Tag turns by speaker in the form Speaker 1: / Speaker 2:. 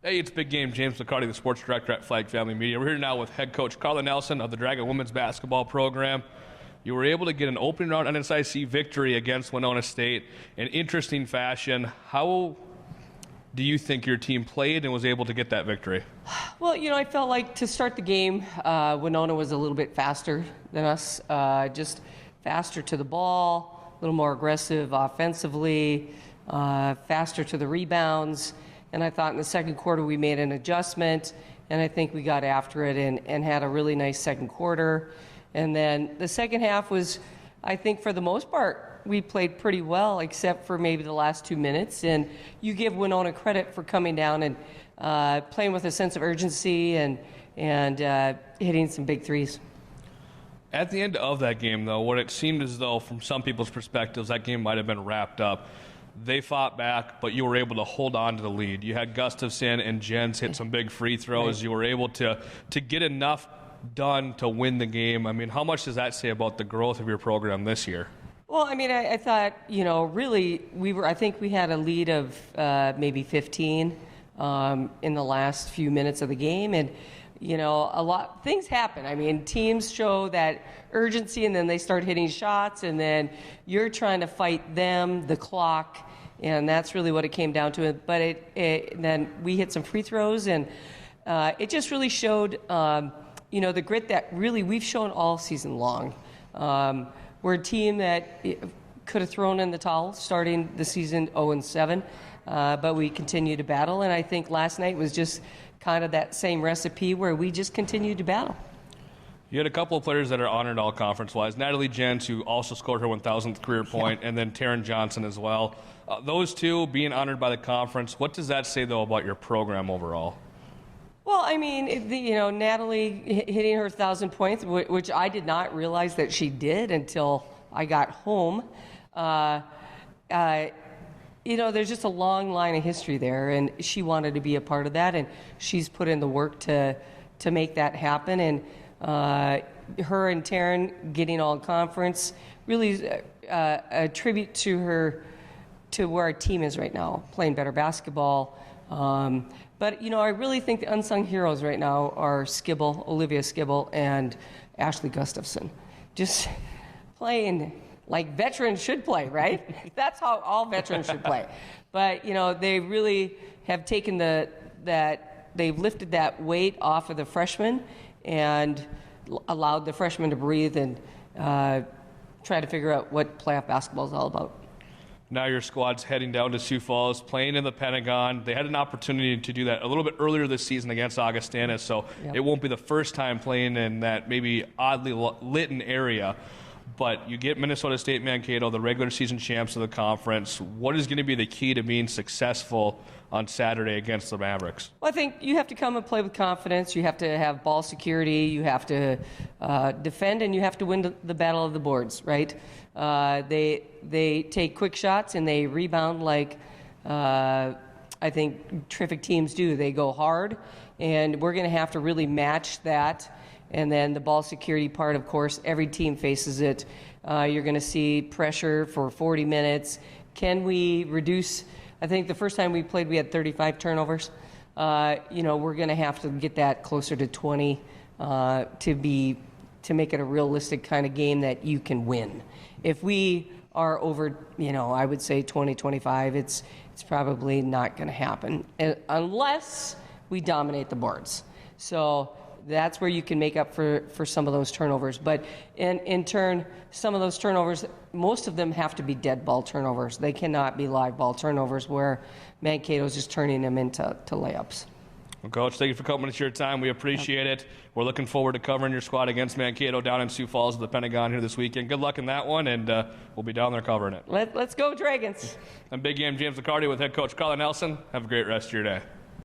Speaker 1: Hey, it's Big Game James McCarty, the sports director at Flag Family Media. We're here now with head coach Karla Nelson of the Dragon women's basketball program. You were able to get an opening round NSIC victory against Winona State in interesting fashion. How do you think your team played and was able to get that victory?
Speaker 2: Well, I felt like to start the game, Winona was a little bit faster than us, just faster to the ball, a little more aggressive offensively, faster to the rebounds. And I thought in the second quarter we made an adjustment, and I think we got after it and had a really nice second quarter. And then the second half was, I think for the most part, we played pretty well, except for maybe the last 2 minutes. And you give Winona credit for coming down and playing with a sense of urgency and hitting some big threes.
Speaker 1: At the end of that game, though, what it seemed as though, from some people's perspectives, that game might have been wrapped up. They fought back, but you were able to hold on to the lead. You had Gustafson and Jens hit some big free throws. Right. You were able to get enough done to win the game. I mean, how much does that say about the growth of your program this year?
Speaker 2: Well, I mean, I thought, really, I think we had a lead of maybe 15 in the last few minutes of the game. And, things happen. I mean, teams show that urgency and then they start hitting shots and then you're trying to fight them, the clock, and that's really what it came down to. But then we hit some free throws and it just really showed, the grit that really we've shown all season long. We're a team that could have thrown in the towel starting the season 0-7, but we continue to battle. And I think last night was just kind of that same recipe where we just continued to battle.
Speaker 1: You had a couple of players that are honored all conference-wise. Natalie Jens, who also scored her 1,000th career point, and then Taryn Johnson as well. Those two being honored by the conference, what does that say, though, about your program overall?
Speaker 2: Well, I mean, Natalie hitting her 1,000 points, which I did not realize that she did until I got home. There's just a long line of history there, and she wanted to be a part of that, and she's put in the work to make that happen. And her and Taryn getting all conference really a tribute to her, to where our team is right now, playing better basketball. But I really think the unsung heroes right now are Olivia Skibble, and Ashley Gustafson. Just playing like veterans should play, right? That's how all veterans should play. But, they really have taken they've lifted that weight off of the freshmen and allowed the freshmen to breathe and try to figure out what playoff basketball is all about.
Speaker 1: Now your squad's heading down to Sioux Falls, playing in the Pentagon. They had an opportunity to do that a little bit earlier this season against Augustana, so It won't be the first time playing in that maybe oddly lit area. But you get Minnesota State Mankato, the regular season champs of the conference. What is going to be the key to being successful on Saturday against the Mavericks?
Speaker 2: Well, I think you have to come and play with confidence. You have to have ball security. You have to defend, and you have to win the battle of the boards, right? They take quick shots, and they rebound like I think terrific teams do. They go hard, and we're going to have to really match that. And then the ball security part, of course, every team faces it. You're going to see pressure for 40 minutes. Can we reduce? I think the first time we played, we had 35 turnovers. We're going to have to get that closer to 20 to make it a realistic kind of game that you can win. If we are over, I would say 20, 25, it's probably not going to happen unless we dominate the boards. So that's where you can make up for some of those turnovers. But in turn, some of those turnovers, most of them have to be dead ball turnovers. They cannot be live ball turnovers where Mankato's just turning them into layups.
Speaker 1: Well, Coach, thank you for coming to your time. We appreciate it. We're looking forward to covering your squad against Mankato down in Sioux Falls at the Pentagon here this weekend. Good luck in that one, and we'll be down there covering it.
Speaker 2: Let's go, Dragons.
Speaker 1: I'm Big Game James McCarty with head coach Karla Nelson. Have a great rest of your day.